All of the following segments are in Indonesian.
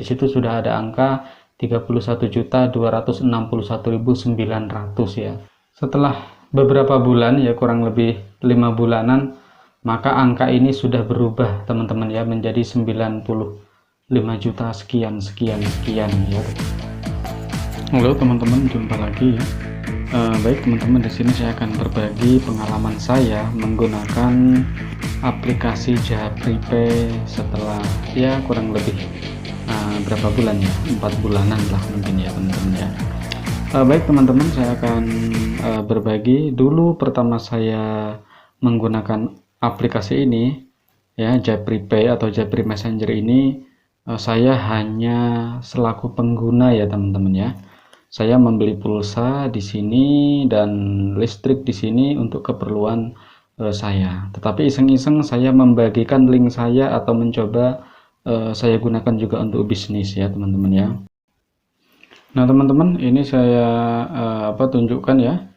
situ sudah ada angka 31.261.900 ya. Setelah beberapa bulan ya, kurang lebih 5 bulanan, maka angka ini sudah berubah teman-teman ya, menjadi 95 juta sekian ya. Halo teman-teman, jumpa lagi ya. Baik teman-teman, di sini saya akan berbagi pengalaman saya menggunakan aplikasi JapriPay setelah ya kurang lebih berapa bulan ya, 4 bulanan lah mungkin ya teman-teman ya. Baik teman-teman, saya akan berbagi dulu. Pertama saya menggunakan aplikasi ini ya, JapriPay atau Japri Messenger ini, saya hanya selaku pengguna ya teman-teman ya. Saya membeli pulsa di sini dan listrik di sini untuk keperluan saya. Tetapi iseng-iseng saya membagikan link saya atau mencoba saya gunakan juga untuk bisnis ya teman-teman ya. Nah teman-teman, ini saya tunjukkan ya.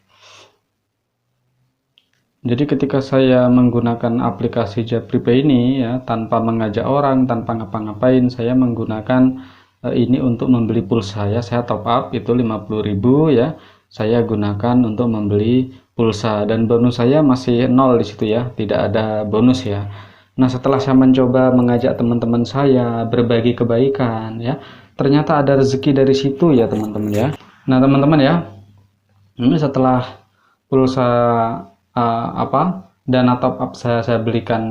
Jadi ketika saya menggunakan aplikasi JapriPay ini ya, tanpa mengajak orang, tanpa ngapa-ngapain, saya menggunakan ini untuk membeli pulsa ya. Saya top up itu 50.000 ya, saya gunakan untuk membeli pulsa, dan bonus saya masih 0 di situ ya, tidak ada bonus ya. Nah setelah saya mencoba mengajak teman-teman saya berbagi kebaikan ya, ternyata ada rezeki dari situ ya teman-teman ya. Nah teman-teman ya, ini setelah pulsa dana top up saya belikan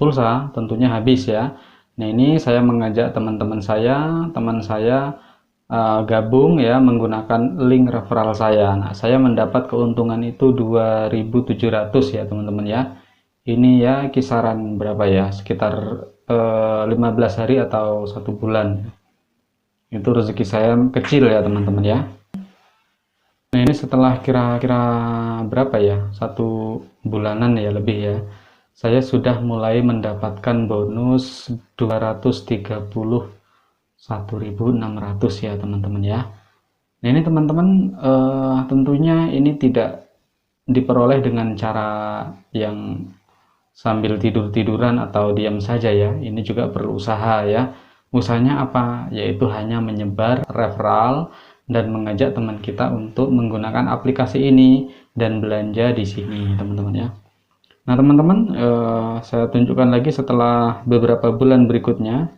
pulsa tentunya habis ya. Nah ini saya mengajak teman saya gabung ya menggunakan link referral saya. Nah saya mendapat keuntungan itu 2.700 ya teman-teman ya. Ini ya kisaran berapa ya, sekitar 15 hari atau 1 bulan. Itu rezeki saya kecil ya teman-teman ya. Nah ini setelah kira-kira berapa ya, 1 bulanan ya lebih ya, saya sudah mulai mendapatkan bonus 231.600 ya teman-teman ya. Nah ini teman-teman, tentunya ini tidak diperoleh dengan cara yang sambil tidur-tiduran atau diam saja ya. Ini juga perlu usaha ya. Usahanya apa? Yaitu hanya menyebar referral dan mengajak teman kita untuk menggunakan aplikasi ini dan belanja di sini teman-teman ya. Nah teman-teman, saya tunjukkan lagi setelah beberapa bulan berikutnya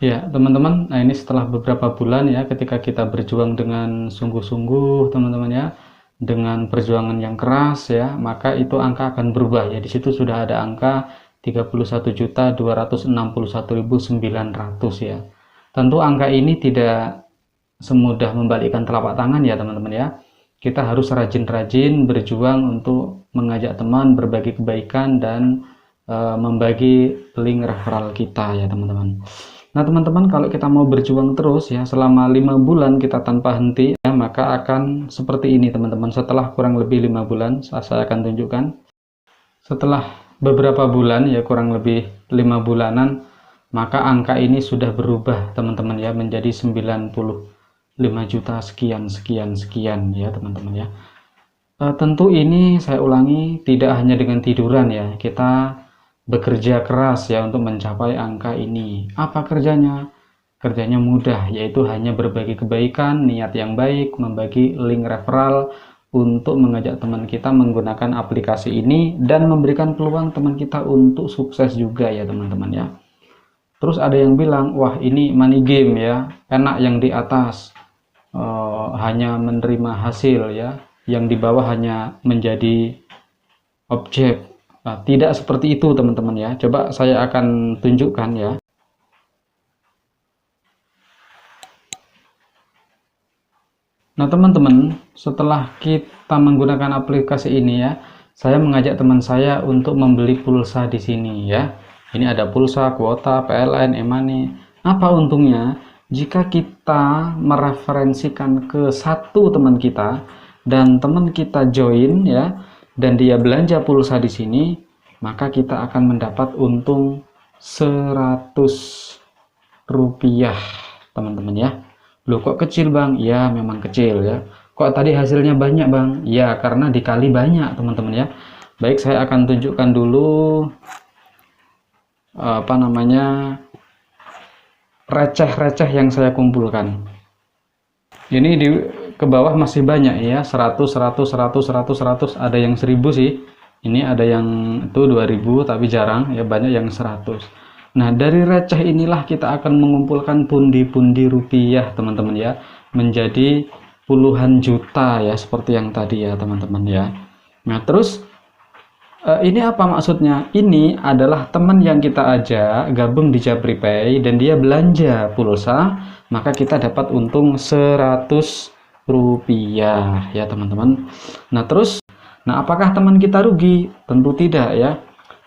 ya teman-teman. Nah ini setelah beberapa bulan ya, ketika kita berjuang dengan sungguh-sungguh teman-teman ya, dengan perjuangan yang keras ya, maka itu angka akan berubah ya. Di situ sudah ada angka 31.261.900 ya. Tentu angka ini tidak semudah membalikkan telapak tangan ya teman-teman ya. Kita harus rajin-rajin berjuang untuk mengajak teman, berbagi kebaikan, dan membagi link referral kita ya teman-teman. Nah teman-teman, kalau kita mau berjuang terus ya selama 5 bulan kita tanpa henti ya, maka akan seperti ini teman-teman. Setelah kurang lebih 5 bulan, saya akan tunjukkan. Setelah beberapa bulan ya, kurang lebih 5 bulanan, maka angka ini sudah berubah teman-teman ya, menjadi 95 juta sekian ya teman-teman ya. Tentu ini saya ulangi, tidak hanya dengan tiduran ya, kita bekerja keras ya untuk mencapai angka ini. Apa kerjanya? Kerjanya mudah, yaitu hanya berbagi kebaikan, niat yang baik, membagi link referral untuk mengajak teman kita menggunakan aplikasi ini dan memberikan peluang teman kita untuk sukses juga ya teman-teman ya. Terus ada yang bilang, wah ini money game ya, enak yang di atas hanya menerima hasil ya, yang di bawah hanya menjadi objek. Nah, tidak seperti itu teman-teman ya. Coba saya akan tunjukkan ya. Nah teman-teman, setelah kita menggunakan aplikasi ini ya, saya mengajak teman saya untuk membeli pulsa di sini ya. Ini ada pulsa, kuota, PLN, e-money. Apa untungnya jika kita mereferensikan ke satu teman kita dan teman kita join ya, dan dia belanja pulsa di sini, maka kita akan mendapat untung 100 rupiah teman-teman ya. Loh kok kecil bang? Ya memang kecil ya. Kok tadi hasilnya banyak bang? Ya karena dikali banyak teman-teman ya. Baik, saya akan tunjukkan dulu receh-receh yang saya kumpulkan. Ini di ke bawah masih banyak ya, 100, 100, 100, 100, 100, ada yang 1000 sih. Ini ada yang itu 2000 tapi jarang ya, banyak yang 100. Nah, dari receh inilah kita akan mengumpulkan pundi-pundi rupiah, teman-teman ya, menjadi puluhan juta ya, seperti yang tadi ya, teman-teman ya. Nah, terus ini apa maksudnya? Ini adalah teman yang kita ajak gabung di Japripay dan dia belanja pulsa, maka kita dapat untung 100 rupiah ya, teman-teman. Nah, terus apakah teman kita rugi? Tentu tidak ya.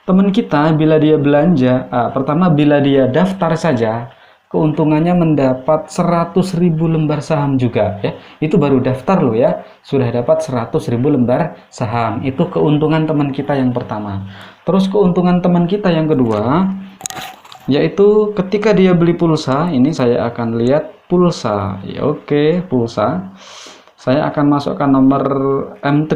Teman kita bila dia belanja, pertama bila dia daftar saja, keuntungannya mendapat 100.000 lembar saham juga ya. Itu baru daftar loh ya, sudah dapat 100.000 lembar saham. Itu keuntungan teman kita yang pertama. Terus keuntungan teman kita yang kedua, yaitu ketika dia beli pulsa, ini saya akan lihat pulsa ya. Oke, pulsa saya akan masukkan nomor M3.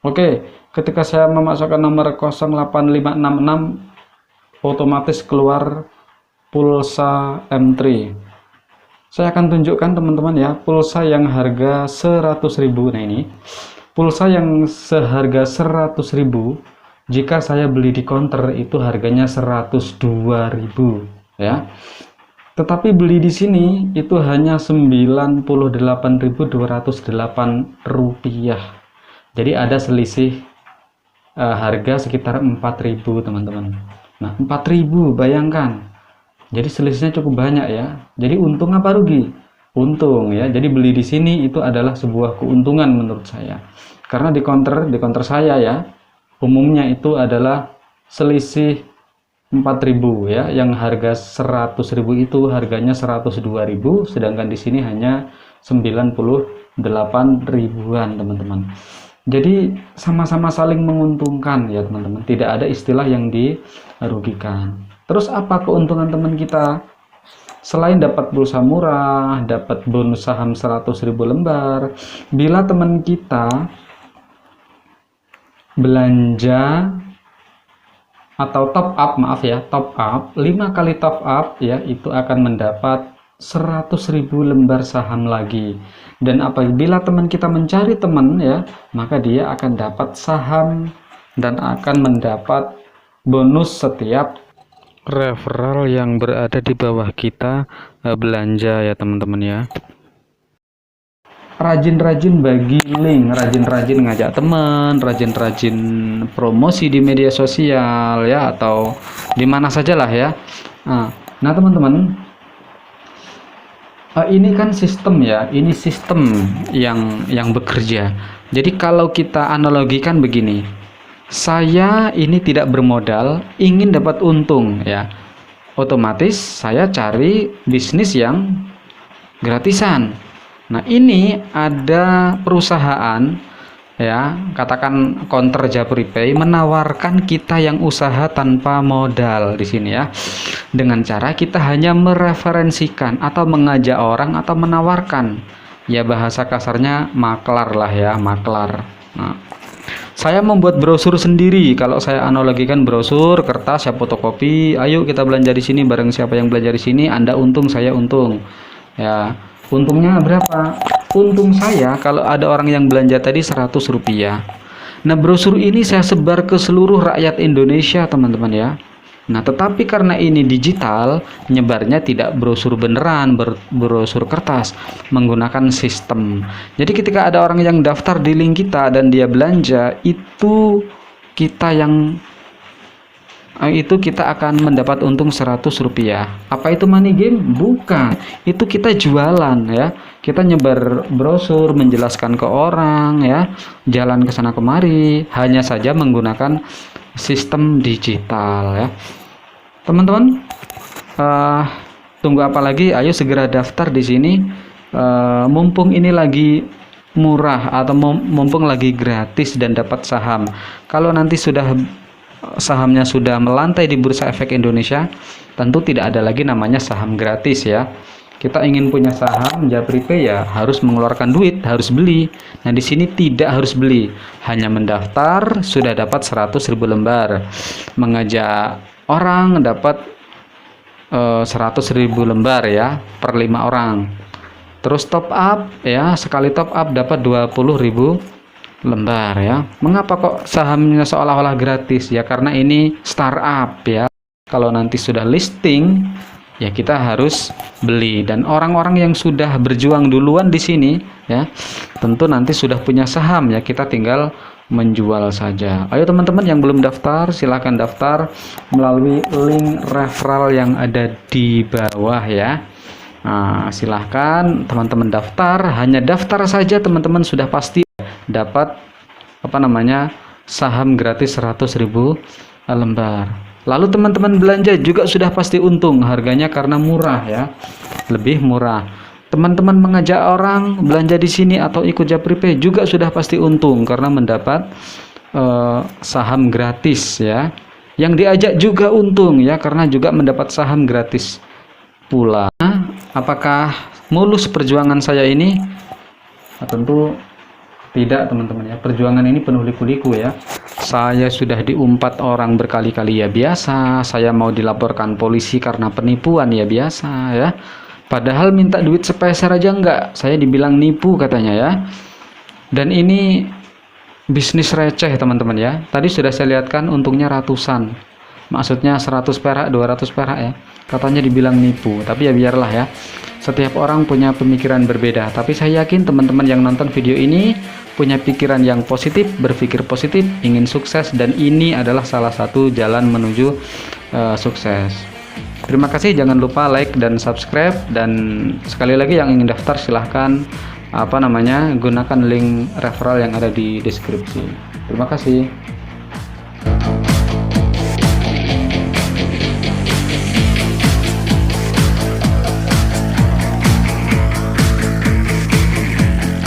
Oke, ketika saya memasukkan nomor 08566, otomatis keluar pulsa M3. Saya akan tunjukkan teman-teman ya, pulsa yang harga 100.000. Nah, ini pulsa yang seharga 100.000, jika saya beli di counter itu harganya 102.000 ya. Tetapi beli di sini itu hanya 98.208 rupiah. Jadi ada selisih harga sekitar 4.000, teman-teman. Nah, 4.000, bayangkan. Jadi selisihnya cukup banyak ya. Jadi untung apa rugi? Untung ya. Jadi beli di sini itu adalah sebuah keuntungan menurut saya. Karena di counter saya ya, umumnya itu adalah selisih 4.000 ya. Yang harga 100.000 itu harganya 102.000, sedangkan di sini hanya 98.000-an, teman-teman. Jadi sama-sama saling menguntungkan ya, teman-teman. Tidak ada istilah yang dirugikan. Terus apa keuntungan teman kita? Selain dapat pulsa murah, dapat bonus saham 100.000 lembar, bila teman kita belanja atau top up, maaf ya, top up 5 kali top up ya, itu akan mendapat 100.000 lembar saham lagi. Dan apabila teman kita mencari teman ya, maka dia akan dapat saham dan akan mendapat bonus setiap referral yang berada di bawah kita belanja ya, teman-teman ya. Rajin-rajin bagi link, rajin-rajin ngajak teman, rajin-rajin promosi di media sosial ya, atau di mana sajalah ya. Nah, teman-teman, ini kan sistem ya, ini sistem yang bekerja. Jadi kalau kita analogikan begini, saya ini tidak bermodal, ingin dapat untung ya, otomatis saya cari bisnis yang gratisan. Nah, ini ada perusahaan ya, katakan counter Japripay menawarkan kita yang usaha tanpa modal di sini ya, dengan cara kita hanya mereferensikan atau mengajak orang atau menawarkan ya, bahasa kasarnya maklar lah ya, maklar. Nah, saya membuat brosur sendiri. Kalau saya analogikan brosur kertas, saya fotokopi, ayo kita belanja di sini, bareng siapa yang belanja di sini Anda untung, saya untung ya. Untungnya berapa? Untung saya kalau ada orang yang belanja tadi 100 rupiah. Nah, brosur ini saya sebar ke seluruh rakyat Indonesia, teman-teman ya. Nah, tetapi karena ini digital, nyebarnya tidak brosur beneran, brosur kertas, menggunakan sistem. Jadi ketika ada orang yang daftar di link kita dan dia belanja, itu kita akan mendapat untung 100 rupiah. Apa itu money game? Bukan. Itu kita jualan ya. Kita nyebar brosur, menjelaskan ke orang ya, jalan ke sana kemari, hanya saja menggunakan sistem digital ya. Teman-teman, tunggu apa lagi? Ayo segera daftar di sini. Mumpung ini lagi murah atau mumpung lagi gratis dan dapat saham. Kalau nanti sahamnya sudah melantai di Bursa Efek Indonesia, tentu tidak ada lagi namanya saham gratis ya. Kita ingin punya saham Japripe ya harus mengeluarkan duit, harus beli. Nah, di sini tidak harus beli, hanya mendaftar sudah dapat 100.000 lembar. Mengajak orang dapat 100.000 lembar ya per 5 orang. Terus top up ya, sekali top up dapat 20.000 lembar ya. Mengapa kok sahamnya seolah-olah gratis? Ya karena ini startup ya. Kalau nanti sudah listing ya kita harus beli, dan orang-orang yang sudah berjuang duluan di sini ya tentu nanti sudah punya saham ya, kita tinggal menjual saja. Ayo teman-teman yang belum daftar silahkan daftar melalui link referral yang ada di bawah ya. Nah, silahkan teman-teman daftar, hanya daftar saja teman-teman sudah pasti dapat saham gratis 100.000 lembar. Lalu teman-teman belanja juga sudah pasti untung, harganya karena murah ya, lebih murah. Teman-teman mengajak orang belanja di sini atau ikut Japripe juga sudah pasti untung karena mendapat saham gratis ya. Yang diajak juga untung ya karena juga mendapat saham gratis pula. Apakah mulus perjuangan saya ini? Nah, tentu tidak teman-teman ya, perjuangan ini penuh liku-liku ya. Saya sudah diumpat orang berkali-kali ya biasa, saya mau dilaporkan polisi karena penipuan ya biasa ya. Padahal minta duit sepeser aja enggak, saya dibilang nipu katanya ya. Dan ini bisnis receh teman-teman ya. Tadi sudah saya lihatkan untungnya ratusan, maksudnya 100 perak, 200 perak ya. Katanya dibilang nipu, tapi ya biarlah ya. Setiap orang punya pemikiran berbeda, tapi saya yakin teman-teman yang nonton video ini punya pikiran yang positif, berpikir positif, ingin sukses, dan ini adalah salah satu jalan menuju sukses. Terima kasih, jangan lupa like dan subscribe, dan sekali lagi yang ingin daftar silahkan gunakan link referral yang ada di deskripsi. Terima kasih.